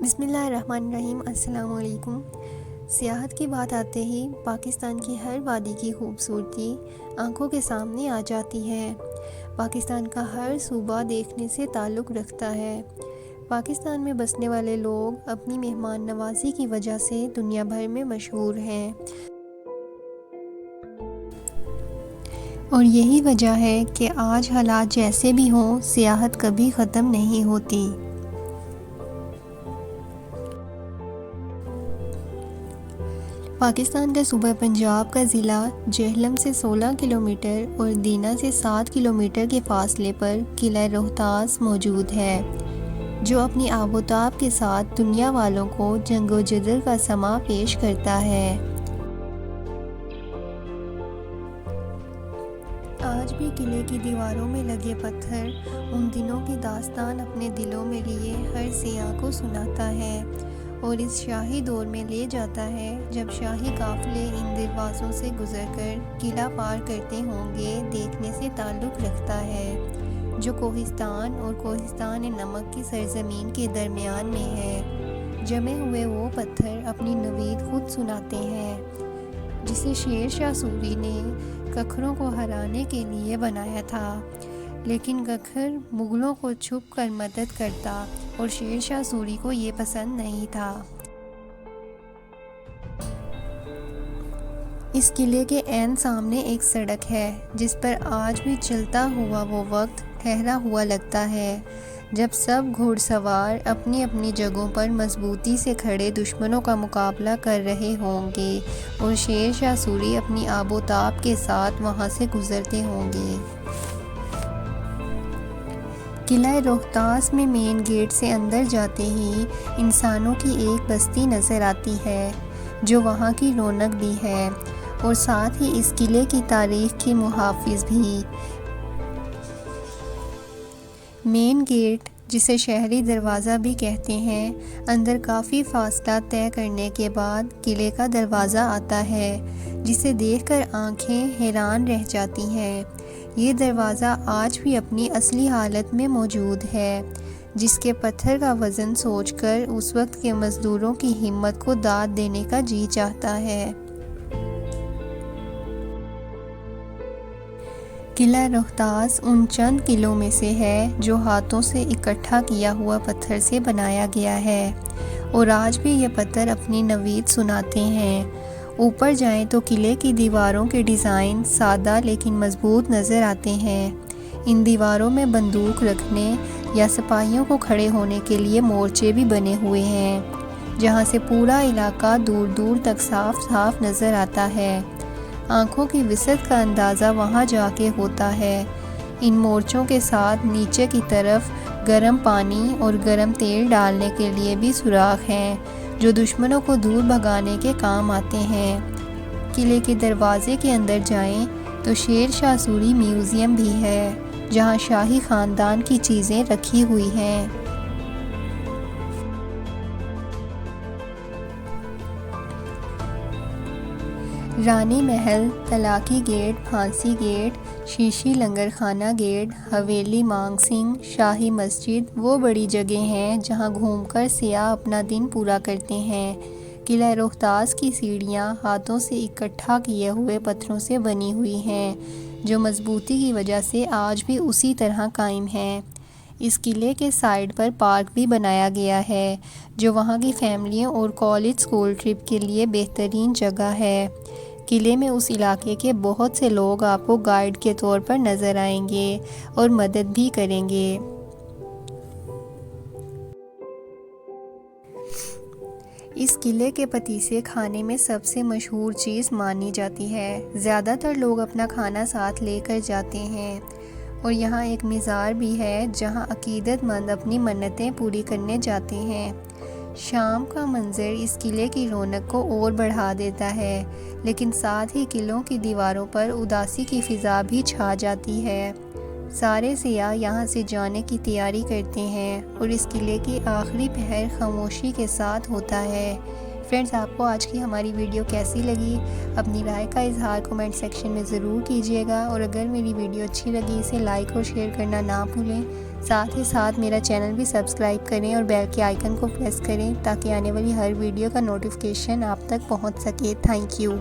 بسم اللہ الرحمن الرحیم۔ السلام علیکم۔ سیاحت کی بات آتے ہی پاکستان کی ہر وادی کی خوبصورتی آنکھوں کے سامنے آ جاتی ہے۔ پاکستان کا ہر صوبہ دیکھنے سے تعلق رکھتا ہے۔ پاکستان میں بسنے والے لوگ اپنی مہمان نوازی کی وجہ سے دنیا بھر میں مشہور ہیں، اور یہی وجہ ہے کہ آج حالات جیسے بھی ہوں، سیاحت کبھی ختم نہیں ہوتی۔ پاکستان کا صوبہ پنجاب کا ضلع جہلم سے 16 کلومیٹر اور دینا سے 7 کلومیٹر کے فاصلے پر قلعہ روہتاس موجود ہے، جو اپنی آب و تاب کے ساتھ دنیا والوں کو جنگ و جدل کا سماں پیش کرتا ہے۔ آج بھی قلعے کی دیواروں میں لگے پتھر ان دنوں کی داستان اپنے دلوں میں لیے ہر سیاح کو سناتا ہے، اور اس شاہی دور میں لے جاتا ہے جب شاہی قافلے ان دروازوں سے گزر کر قلعہ پار کرتے ہوں گے۔ دیکھنے سے تعلق رکھتا ہے، جو کوہستان اور کوہستان نمک کی سرزمین کے درمیان میں ہے۔ جمے ہوئے وہ پتھر اپنی نوید خود سناتے ہیں، جسے شیر شاہ سوری نے ککھروں کو ہرانے کے لیے بنایا تھا، لیکن ککھر مغلوں کو چھپ کر مدد کرتا اور شیر شاہ سوری کو یہ پسند نہیں تھا۔ اس قلعے کے عین سامنے ایک سڑک ہے، جس پر آج بھی چلتا ہوا وہ وقت ٹھہرا ہوا لگتا ہے، جب سب گھوڑ سوار اپنی اپنی جگہوں پر مضبوطی سے کھڑے دشمنوں کا مقابلہ کر رہے ہوں گے، اور شیر شاہ سوری اپنی آب و تاب کے ساتھ وہاں سے گزرتے ہوں گے۔ قلعہ روہتاس میں مین گیٹ سے اندر جاتے ہی انسانوں کی ایک بستی نظر آتی ہے، جو وہاں کی رونق بھی ہے، اور ساتھ ہی اس قلعے کی تاریخ کی محافظ بھی۔ مین گیٹ، جسے شہری دروازہ بھی کہتے ہیں، اندر کافی فاصلہ طے کرنے کے بعد قلعے کا دروازہ آتا ہے، جسے دیکھ کر آنکھیں حیران رہ جاتی ہیں۔ یہ دروازہ آج بھی اپنی اصلی حالت میں موجود ہے، جس کے پتھر کا وزن سوچ کر اس وقت کے مزدوروں کی ہمت کو داد دینے کا جی چاہتا ہے۔ قلعہ روہتاس ان چند قلعوں میں سے ہے جو ہاتھوں سے اکٹھا کیا ہوا پتھر سے بنایا گیا ہے، اور آج بھی یہ پتھر اپنی نوید سناتے ہیں۔ اوپر جائیں تو قلعے کی دیواروں کے ڈیزائن سادہ لیکن مضبوط نظر آتے ہیں۔ ان دیواروں میں بندوق رکھنے یا سپاہیوں کو کھڑے ہونے کے لیے مورچے بھی بنے ہوئے ہیں، جہاں سے پورا علاقہ دور دور تک صاف صاف نظر آتا ہے۔ آنکھوں کی وسعت کا اندازہ وہاں جا کے ہوتا ہے۔ ان مورچوں کے ساتھ نیچے کی طرف گرم پانی اور گرم تیل ڈالنے کے لیے بھی سوراخ ہیں، جو دشمنوں کو دور بھگانے کے کام آتے ہیں۔ قلعے کے دروازے کے اندر جائیں تو شیر شاہ سوری میوزیم بھی ہے، جہاں شاہی خاندان کی چیزیں رکھی ہوئی ہیں۔ رانی محل، طلاقی گیٹ، پھانسی گیٹ، شیشی لنگر خانہ گیٹ، حویلی مانگ سنگھ، شاہی مسجد وہ بڑی جگہیں ہیں جہاں گھوم کر سیاح اپنا دن پورا کرتے ہیں۔ قلعہ روہتاس کی سیڑھیاں ہاتھوں سے اکٹھا کیے ہوئے پتھروں سے بنی ہوئی ہیں، جو مضبوطی کی وجہ سے آج بھی اسی طرح قائم ہیں۔ اس قلعے کے سائڈ پر پارک بھی بنایا گیا ہے، جو وہاں کی فیملیوں اور کالج اسکول ٹرپ کے لیے بہترین جگہ ہے۔ قلعے میں اس علاقے کے بہت سے لوگ آپ کو گائیڈ کے طور پر نظر آئیں گے اور مدد بھی کریں گے۔ اس قلعے کے پتیسے کھانے میں سب سے مشہور چیز مانی جاتی ہے۔ زیادہ تر لوگ اپنا کھانا ساتھ لے کر جاتے ہیں، اور یہاں ایک مزار بھی ہے جہاں عقیدت مند اپنی منتیں پوری کرنے جاتے ہیں۔ شام کا منظر اس قلعے کی رونق کو اور بڑھا دیتا ہے، لیکن ساتھ ہی قلعوں کی دیواروں پر اداسی کی فضا بھی چھا جاتی ہے۔ سارے سیاح یہاں سے جانے کی تیاری کرتے ہیں، اور اس قلعے کی آخری پہر خاموشی کے ساتھ ہوتا ہے۔ فرینڈز، آپ کو آج کی ہماری ویڈیو کیسی لگی؟ اپنی رائے کا اظہار کمنٹ سیکشن میں ضرور کیجیے گا، اور اگر میری ویڈیو اچھی لگی اسے لائک اور شیئر کرنا نہ بھولیں۔ ساتھ ہی ساتھ میرا چینل بھی سبسکرائب کریں اور بیل کے آئیکن کو پریس کریں تاکہ آنے والی ہر ویڈیو کا نوٹیفیکیشن آپ تک پہنچ سکے۔ Thank you.